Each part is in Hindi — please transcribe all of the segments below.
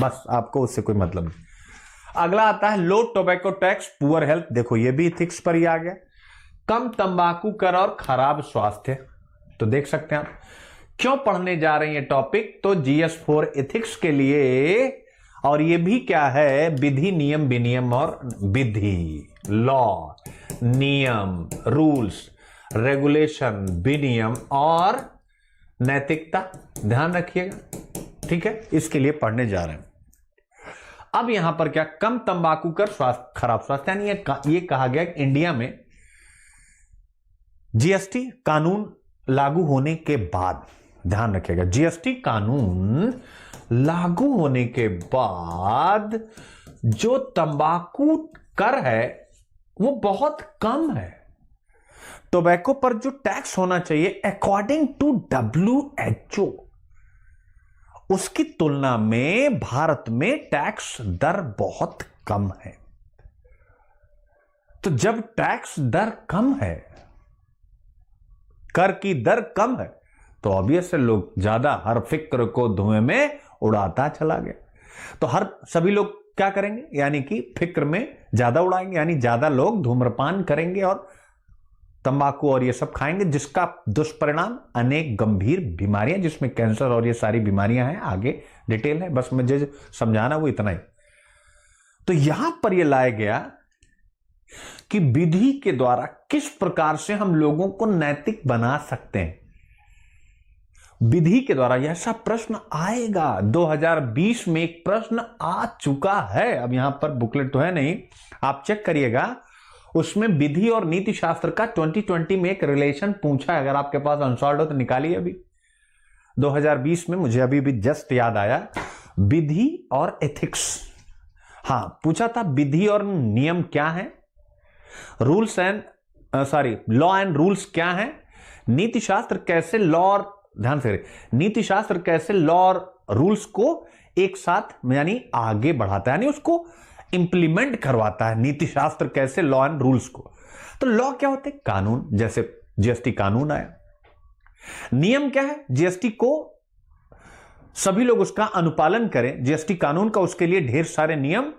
बस आपको उससे कोई मतलब नहीं। अगला आता है लो टोबैको टैक्स पुअर हेल्थ, देखो ये भी इथिक्स पर ही आ गया। कम तंबाकू कर और खराब स्वास्थ्य, तो देख सकते हैं आप क्यों पढ़ने जा रहे हैं ये टॉपिक, तो GS4 एथिक्स के लिए। और ये भी क्या है, विधि नियम विनियम और विधि, लॉ, नियम, रूल्स, रेगुलेशन, विनियम और नैतिकता, ध्यान रखिएगा, ठीक है, इसके लिए पढ़ने जा रहे हैं। अब यहां पर क्या, कम तंबाकू कर स्वास्थ्य खराब स्वास्थ्य, यानी ये कहा गया कि इंडिया में GST कानून लागू होने के बाद, ध्यान रखिएगा, GST कानून लागू होने के बाद जो तंबाकू कर है वो बहुत कम है। टोबैको पर जो टैक्स होना चाहिए अकॉर्डिंग टू WHO, उसकी तुलना में भारत में टैक्स दर बहुत कम है। तो जब टैक्स दर कम है, कर की दर कम है, तो ऑब्वियस है लोग ज्यादा, हर फिक्र को धुएं में उड़ाता चला गया। तो सभी लोग क्या करेंगे, यानी कि फिक्र में ज्यादा उड़ाएंगे, यानी ज्यादा लोग धूम्रपान करेंगे और तंबाकू और ये सब खाएंगे, जिसका दुष्परिणाम अनेक गंभीर बीमारियां, जिसमें कैंसर और ये सारी बीमारियां हैं, आगे डिटेल है, बस मुझे समझाना वो इतना ही। तो यहां पर ये लाया गया कि विधि के द्वारा किस प्रकार से हम लोगों को नैतिक बना सकते हैं। विधि के द्वारा ऐसा प्रश्न आएगा, 2020 में एक प्रश्न आ चुका है। अब यहां पर बुकलेट तो है नहीं, आप चेक करिएगा, उसमें विधि और नीति शास्त्र का 2020 में एक रिलेशन पूछा है। अगर आपके पास अनसॉल्व्ड हो तो निकालिए। अभी 2020 में मुझे अभी भी जस्ट याद आया, विधि और एथिक्स, हां पूछा था, विधि और नियम क्या है, rules and law and rules क्या है, नीति शास्त्र कैसे लॉ और, ध्यान से, नीति शास्त्र कैसे लॉ और रूल्स को एक साथ यानी आगे बढ़ाता है, यानी उसको इंप्लीमेंट करवाता है। नीति शास्त्र कैसे लॉ एंड रूल्स को, तो लॉ क्या होते हैं, कानून, जैसे GST कानून आया। नियम क्या है, GST को सभी लोग उसका अनुपालन करें, GST कानून का, उसके लिए ढेर सारे नियम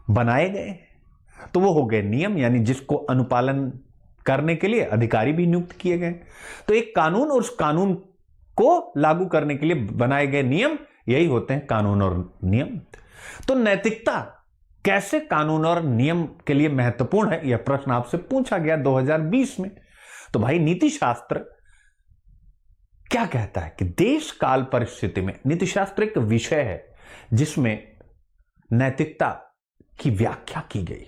बनाए गए, तो वो हो गए नियम, यानी जिसको अनुपालन करने के लिए अधिकारी भी नियुक्त किए गए। तो एक कानून और उस कानून को लागू करने के लिए बनाए गए नियम, यही होते हैं कानून और नियम। तो नैतिकता कैसे कानून और नियम के लिए महत्वपूर्ण है, यह प्रश्न आपसे पूछा गया 2020 में। तो भाई नीति शास्त्र क्या कहता है कि देश काल परिस्थिति में, नीति शास्त्र एक विषय है जिसमें नैतिकता की व्याख्या की गई।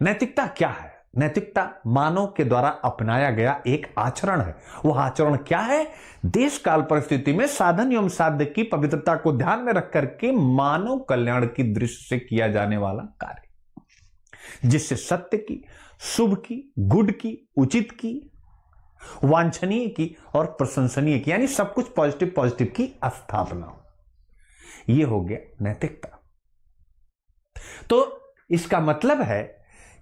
नैतिकता क्या है, नैतिकता मानव के द्वारा अपनाया गया एक आचरण है। वह आचरण क्या है, देश काल परिस्थिति में साधन एवं साध्य की पवित्रता को ध्यान में रख करके मानव कल्याण की दृष्टि से किया जाने वाला कार्य, जिससे सत्य की, शुभ की, गुड की, उचित की, वांछनीय की और प्रशंसनीय की, यानी सब कुछ पॉजिटिव की स्थापना हो। यह हो गया नैतिकता। तो इसका मतलब है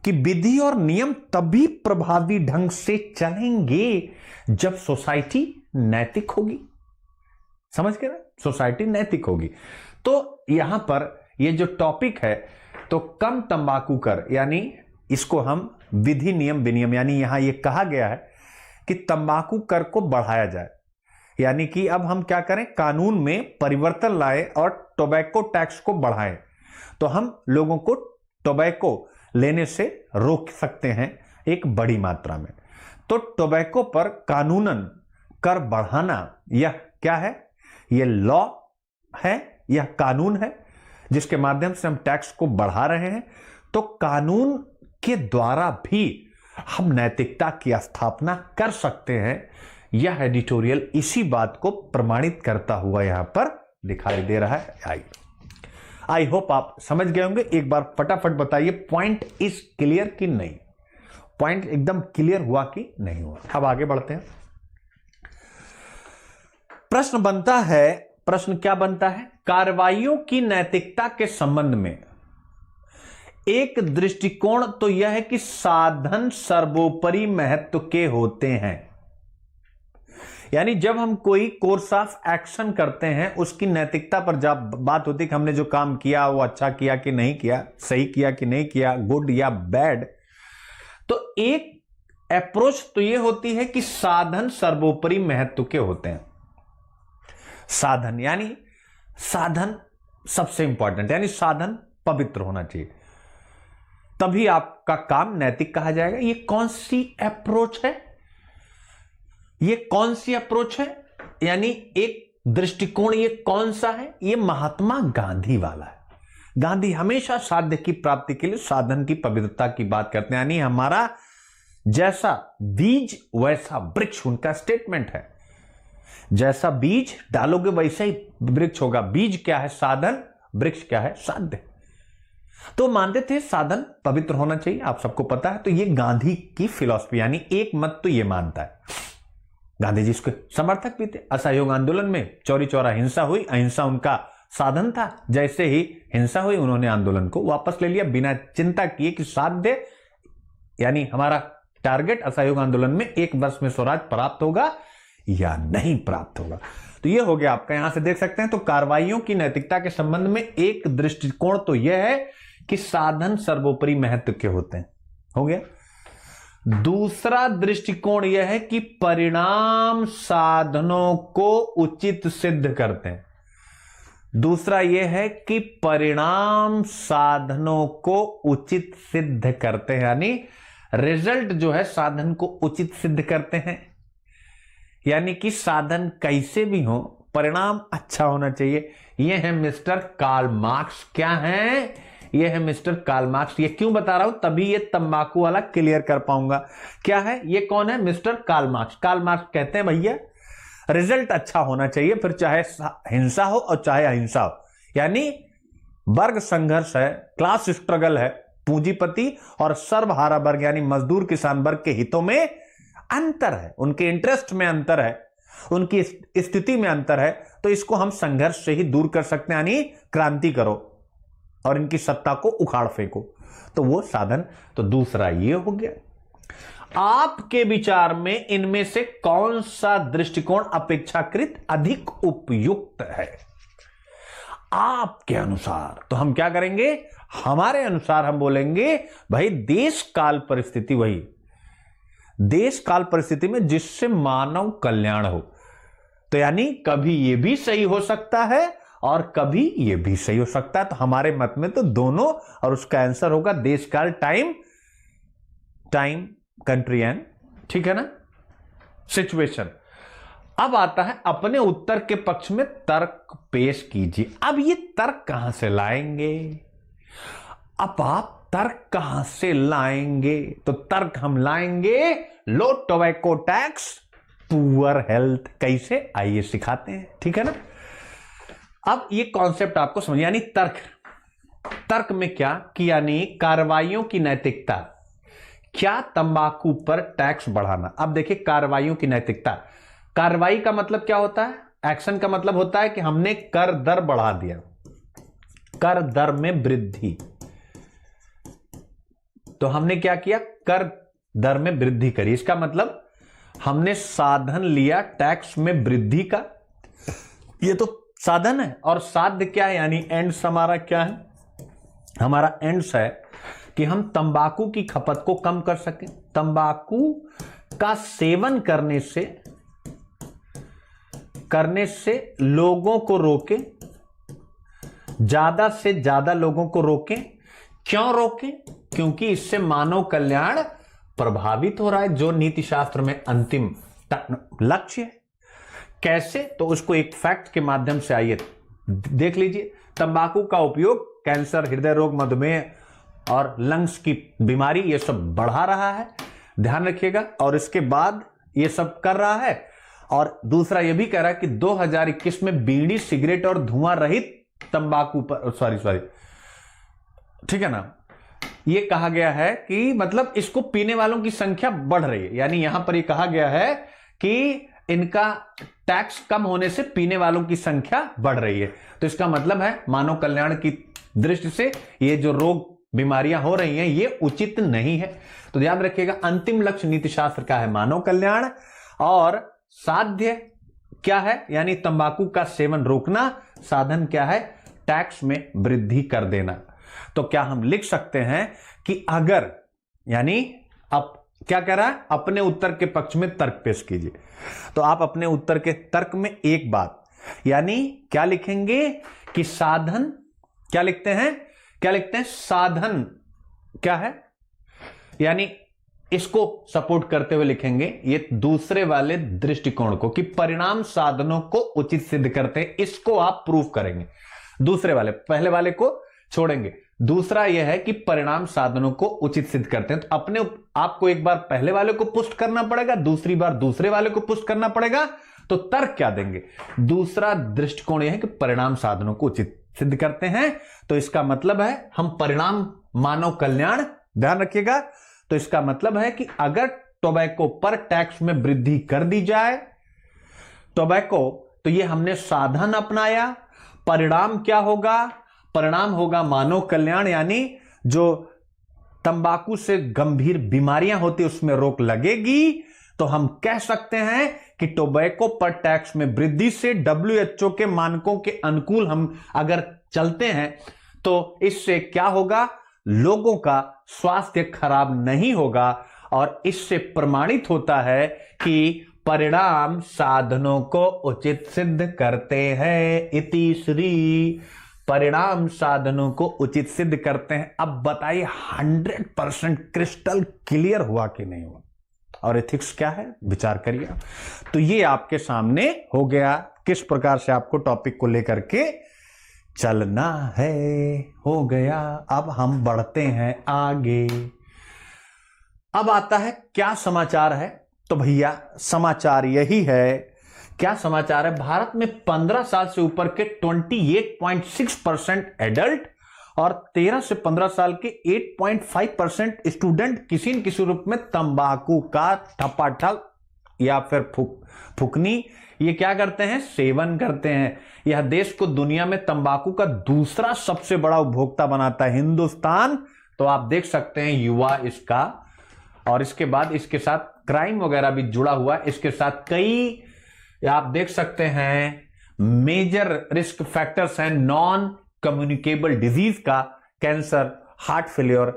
कि विधि और नियम तभी प्रभावी ढंग से चलेंगे जब सोसाइटी नैतिक होगी। समझ गए ना, सोसाइटी नैतिक होगी। तो यहां पर ये जो टॉपिक है, तो कम तंबाकू कर, यानी इसको हम विधि नियम विनियम, यानी यहां ये कहा गया है कि तंबाकू कर को बढ़ाया जाए, यानी कि अब हम क्या करें, कानून में परिवर्तन लाए और टोबैको टैक्स को बढ़ाएं, तो हम लोगों को टोबैको लेने से रोक सकते हैं एक बड़ी मात्रा में। तो टोबैको पर कानूनन कर बढ़ाना, यह क्या है, यह लॉ है, यह कानून है जिसके माध्यम से हम टैक्स को बढ़ा रहे हैं। तो कानून के द्वारा भी हम नैतिकता की स्थापना कर सकते हैं। यह एडिटोरियल इसी बात को प्रमाणित करता हुआ यहां पर दिखाई दे रहा है। आई होप आप समझ गए होंगे। एक बार फटाफट बताइए, पॉइंट इज क्लियर कि नहीं, पॉइंट एकदम क्लियर हुआ कि नहीं हुआ। अब आगे बढ़ते हैं। प्रश्न बनता है, प्रश्न क्या बनता है, कार्रवाइयों की नैतिकता के संबंध में एक दृष्टिकोण तो यह है कि साधन सर्वोपरि महत्व के होते हैं, यानी जब हम कोई कोर्स ऑफ एक्शन करते हैं उसकी नैतिकता पर जब बात होती है कि हमने जो काम किया वो अच्छा किया कि नहीं किया, सही किया कि नहीं किया, गुड या बैड, तो एक अप्रोच तो ये होती है कि साधन सर्वोपरि महत्व के होते हैं। साधन यानी साधन सबसे इंपॉर्टेंट, यानी साधन पवित्र होना चाहिए, तभी आपका काम नैतिक कहा जाएगा। ये कौन सी अप्रोच है? ये कौन सी अप्रोच है यानी एक दृष्टिकोण, ये कौन सा है? ये महात्मा गांधी वाला है। गांधी हमेशा साध्य की प्राप्ति के लिए साधन की पवित्रता की बात करते हैं, यानी हमारा जैसा बीज वैसा वृक्ष, उनका स्टेटमेंट है। जैसा बीज डालोगे वैसा ही वृक्ष होगा। बीज क्या है? साधन। वृक्ष क्या है? साध्य। तो मानते थे साधन पवित्र होना चाहिए, आप सबको पता है। तो ये गांधी की फिलॉसफी, यानी एक मत तो ये मानता है। गांधी जी इसके समर्थक भी थे। असहयोग आंदोलन में चौरी चौरा हिंसा हुई, अहिंसा उनका साधन था। जैसे ही हिंसा हुई उन्होंने आंदोलन को वापस ले लिया, बिना चिंता किए कि साध्य यानी हमारा टारगेट असहयोग आंदोलन में 1 वर्ष में स्वराज प्राप्त होगा या नहीं प्राप्त होगा। तो ये हो गया आपका, यहां से देख सकते हैं। तो कार्रवाइयों की नैतिकता के संबंध में एक दृष्टिकोण तो यह है कि साधन सर्वोपरि महत्व के होते हैं, हो गया। दूसरा दृष्टिकोण यह है कि परिणाम साधनों को उचित सिद्ध करते हैं। दूसरा यह है कि परिणाम साधनों को उचित सिद्ध करते हैं, यानी रिजल्ट जो है साधन को उचित सिद्ध करते हैं। यानी कि साधन कैसे भी हो, परिणाम अच्छा होना चाहिए। यह है मिस्टर कार्ल मार्क्स। क्या है? यह है मिस्टर कार्ल मार्क्स। ये क्यों बता रहा हूं? तभी ये तंबाकू वाला क्लियर कर पाऊंगा। क्या है? ये कौन है? Mister Karl Marx. Karl Marx कहते हैं भैया रिजल्ट अच्छा होना चाहिए, फिर चाहे हिंसा हो और चाहे अहिंसा हो। यानी वर्ग संघर्ष है, क्लास स्ट्रगल है, पूंजीपति और सर्वहारा वर्ग यानी मजदूर किसान वर्ग के हितों में अंतर है, उनके इंटरेस्ट में अंतर है, उनकी स्थिति में अंतर है। तो इसको हम संघर्ष से ही दूर कर सकते हैं, यानी क्रांति करो और इनकी सत्ता को उखाड़ फेंको, तो वो साधन। तो दूसरा ये हो गया। आपके विचार में इनमें से कौन सा दृष्टिकोण अपेक्षाकृत अधिक उपयुक्त है आपके अनुसार? तो हम क्या करेंगे? हमारे अनुसार हम बोलेंगे भाई देश काल परिस्थिति, वही देश काल परिस्थिति में जिससे मानव कल्याण हो। तो यानी कभी यह भी सही हो सकता है और कभी यह भी सही हो सकता है। तो हमारे मत में तो दोनों, और उसका आंसर होगा देश काल, टाइम कंट्री एंड, ठीक है ना, सिचुएशन। अब आता है अपने उत्तर के पक्ष में तर्क पेश कीजिए। अब ये तर्क कहां से लाएंगे? अब आप तर्क कहां से लाएंगे? तो तर्क हम लाएंगे लो टोबैको टैक्स, पुअर हेल्थ। कैसे? आइए सिखाते हैं, ठीक है ना। अब ये कॉन्सेप्ट आपको समझ, यानी तर्क में क्या कि यानी कार्रवाइयों की नैतिकता, क्या तंबाकू पर टैक्स बढ़ाना। अब देखिए कार्रवाइयों की नैतिकता, कार्रवाई का मतलब क्या होता है? एक्शन का मतलब होता है कि हमने कर दर बढ़ा दिया, कर दर में वृद्धि। तो हमने क्या किया? कर दर में वृद्धि करी। इसका मतलब हमने साधन लिया टैक्स में वृद्धि का, ये तो साधन है। और साध्य क्या है? यानी एंड्स हमारा क्या है? हमारा एंड्स है कि हम तंबाकू की खपत को कम कर सकें। तंबाकू का सेवन करने से लोगों को रोकें, ज्यादा से ज्यादा लोगों को रोकें। क्यों रोकें? क्योंकि इससे मानव कल्याण प्रभावित हो रहा है, जो नीति शास्त्र में अंतिम लक्ष्य है। कैसे? तो उसको एक फैक्ट के माध्यम से आइए देख लीजिए। तंबाकू का उपयोग कैंसर, हृदय रोग, मधुमेह और लंग्स की बीमारी ये सब बढ़ा रहा है, ध्यान रखिएगा। और इसके बाद ये सब कर रहा है। और दूसरा ये भी कह रहा है कि 2021 में बीड़ी, सिगरेट और धुआं रहित तंबाकू पर सॉरी ठीक है ना, ये कहा गया है कि मतलब इसको पीने वालों की संख्या बढ़ रही है। यानी यहां पर ये कहा गया है कि इनका टैक्स कम होने से पीने वालों की संख्या बढ़ रही है। तो इसका मतलब है मानव कल्याण की दृष्टि से ये जो रोग बीमारियां हो रही हैं ये उचित नहीं है। तो याद रखिएगा अंतिम लक्ष्य नीति शास्त्र का है मानव कल्याण, और साध्य क्या है, यानी तंबाकू का सेवन रोकना। साधन क्या है, टैक्स में वृद्धि कर देना। तो क्या हम लिख सकते हैं कि अगर, यानी अब क्या कह रहा है, अपने उत्तर के पक्ष में तर्क पेश कीजिए। तो आप अपने उत्तर के तर्क में एक बात, यानी क्या लिखेंगे कि साधन, क्या लिखते हैं, साधन क्या है, यानी इसको सपोर्ट करते हुए लिखेंगे ये दूसरे वाले दृष्टिकोण को, कि परिणाम साधनों को उचित सिद्ध करते हैं। इसको आप प्रूफ करेंगे, दूसरे वाले, पहले वाले को छोड़ेंगे। दूसरा यह है कि परिणाम साधनों को उचित सिद्ध करते हैं। तो अपने आपको एक बार पहले वाले को पुष्ट करना पड़ेगा, दूसरी बार दूसरे वाले को पुष्ट करना पड़ेगा। तो तर्क क्या देंगे, दूसरा दृष्टिकोण यह है कि परिणाम साधनों को उचित सिद्ध करते हैं। तो इसका मतलब है हम परिणाम मानव कल्याण, ध्यान रखिएगा। तो इसका मतलब है कि अगर टोबैको पर टैक्स में वृद्धि कर दी जाए, टोबैको, तो ये हमने साधन अपनाया, परिणाम क्या होगा, परिणाम होगा मानव कल्याण, यानी जो तंबाकू से गंभीर बीमारियां होती उसमें रोक लगेगी। तो हम कह सकते हैं कि टोबैको पर टैक्स में वृद्धि से WHO के मानकों के अनुकूल हम अगर चलते हैं तो इससे क्या होगा, लोगों का स्वास्थ्य खराब नहीं होगा। और इससे प्रमाणित होता है कि परिणाम साधनों को उचित सिद्ध करते हैं। इति श्री, परिणाम साधनों को उचित सिद्ध करते हैं। अब बताइए 100% क्रिस्टल क्लियर हुआ कि नहीं हुआ, और एथिक्स क्या है, विचार करिए। तो ये आपके सामने हो गया, किस प्रकार से आपको टॉपिक को लेकर के चलना है, हो गया। अब हम बढ़ते हैं आगे। अब आता है क्या समाचार है। तो भैया समाचार यही है, क्या समाचार है, भारत में 15 साल से ऊपर के 28.6% एडल्ट और 13 से 15 साल के 8.5% स्टूडेंट किसी न किसी रूप में तंबाकू का ठपाठप या फिर फुकनी, ये क्या करते हैं, सेवन करते हैं। यह देश को दुनिया में तंबाकू का दूसरा सबसे बड़ा उपभोक्ता बनाता है, हिंदुस्तान। तो आप देख सकते हैं युवा इसका, और इसके बाद इसके साथ क्राइम वगैरह भी जुड़ा हुआ है। इसके साथ कई आप देख सकते हैं मेजर रिस्क फैक्टर्स हैं, नॉन कम्युनिकेबल डिजीज का, कैंसर, हार्ट फेलियर,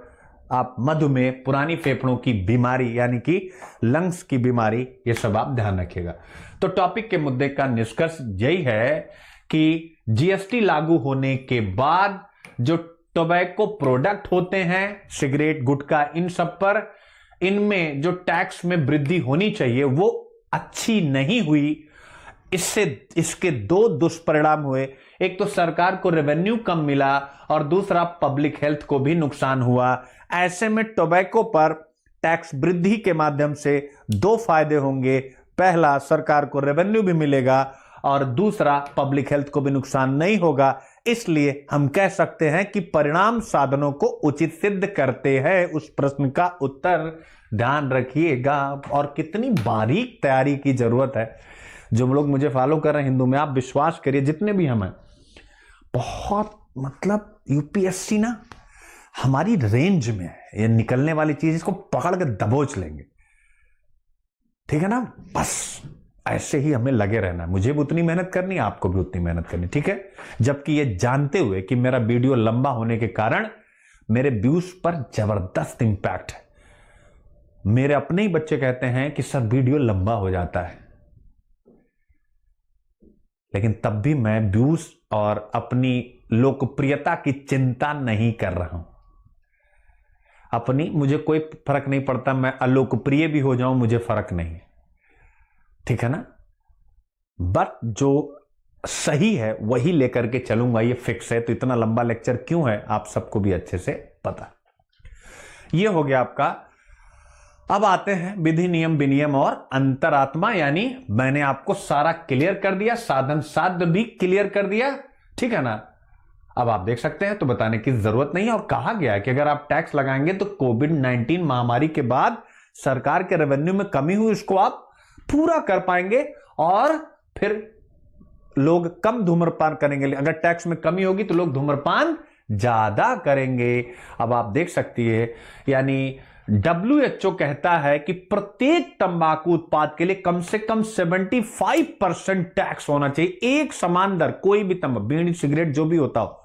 आप मधुमेह, पुरानी फेफड़ों की बीमारी यानी कि लंग्स की बीमारी, ये सब आप ध्यान रखिएगा। तो टॉपिक के मुद्दे का निष्कर्ष यही है कि जीएसटी लागू होने के बाद जो टोबैको प्रोडक्ट होते हैं, सिगरेट, गुटखा, इन सब पर, इनमें जो टैक्स में वृद्धि होनी चाहिए वो अच्छी नहीं हुई। इससे इसके दो दुष्परिणाम हुए, एक तो सरकार को रेवेन्यू कम मिला और दूसरा पब्लिक हेल्थ को भी नुकसान हुआ। ऐसे में टोबैको पर टैक्स वृद्धि के माध्यम से दो फायदे होंगे, पहला सरकार को रेवेन्यू भी मिलेगा और दूसरा पब्लिक हेल्थ को भी नुकसान नहीं होगा। इसलिए हम कह सकते हैं कि परिणाम साधनों को उचित सिद्ध करते हैं। उस प्रश्न का उत्तर ध्यान रखिएगा। और कितनी बारीक तैयारी की जरूरत है। जो लोग मुझे फॉलो कर रहे हैं हिंदू में, आप विश्वास करिए, जितने भी हम हैं, बहुत मतलब यूपीएससी ना हमारी रेंज में है, ये निकलने वाली चीज इसको पकड़ के दबोच लेंगे, ठीक है ना। बस ऐसे ही हमें लगे रहना, मुझे भी उतनी मेहनत करनी है, आपको भी उतनी मेहनत करनी, ठीक है। जबकि ये जानते हुए कि मेरा वीडियो लंबा होने के कारण मेरे व्यूज पर जबरदस्त इंपैक्ट है। मेरे अपने ही बच्चे कहते हैं कि सर वीडियो लंबा हो जाता है, लेकिन तब भी मैं व्यूज और अपनी लोकप्रियता की चिंता नहीं कर रहा हूं। अपनी, मुझे कोई फर्क नहीं पड़ता, मैं अलोकप्रिय भी हो जाऊं, मुझे फर्क नहीं है, ठीक है ना। बट जो सही है वही लेकर के चलूंगा, ये फिक्स है। तो इतना लंबा लेक्चर क्यों है, आप सबको भी अच्छे से पता। ये हो गया आपका। अब आते हैं विधि, नियम, विनियम और अंतरात्मा, यानी मैंने आपको सारा क्लियर कर दिया, साधन साध्य भी क्लियर कर दिया, ठीक है ना। अब आप देख सकते हैं, तो बताने की जरूरत नहीं है। और कहा गया है कि अगर आप टैक्स लगाएंगे तो कोविड-19 महामारी के बाद सरकार के रेवेन्यू में कमी हुई, उसको आप पूरा कर पाएंगे और फिर लोग कम धूम्रपान करेंगे। अगर टैक्स में कमी होगी तो लोग धूम्रपान ज्यादा करेंगे। अब आप देख सकती है, यानी WHO कहता है कि प्रत्येक तंबाकू उत्पाद के लिए कम से कम 75% टैक्स होना चाहिए। एक समान दर, कोई भी तंबाकू, बीड़ी, सिगरेट जो भी होता हो,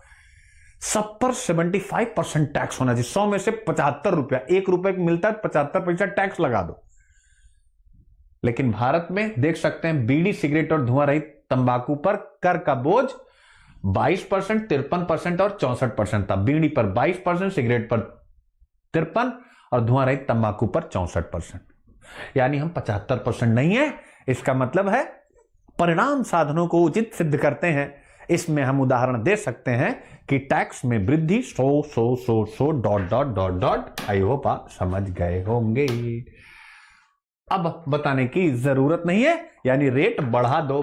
सब पर 75% टैक्स होना चाहिए। 100 में से 75 रुपया, 1 रुपए मिलता है, 75 पैसा टैक्स लगा दो। लेकिन भारत में देख सकते हैं, बीड़ी, सिगरेट और धुआं रहित तंबाकू पर कर का बोझ 22%, 53% और 64% था। बीड़ी पर 22%, सिगरेट पर 53% और धुआं रहित तंबाकू पर 64%। यानी हम 75% नहीं है। इसका मतलब है परिणाम साधनों को उचित सिद्ध करते हैं। इसमें हम उदाहरण दे सकते हैं कि टैक्स में वृद्धि 100 dot dot dot dot. I hope आप समझ गए होंगे। अब बताने की जरूरत नहीं है, यानी रेट बढ़ा दो।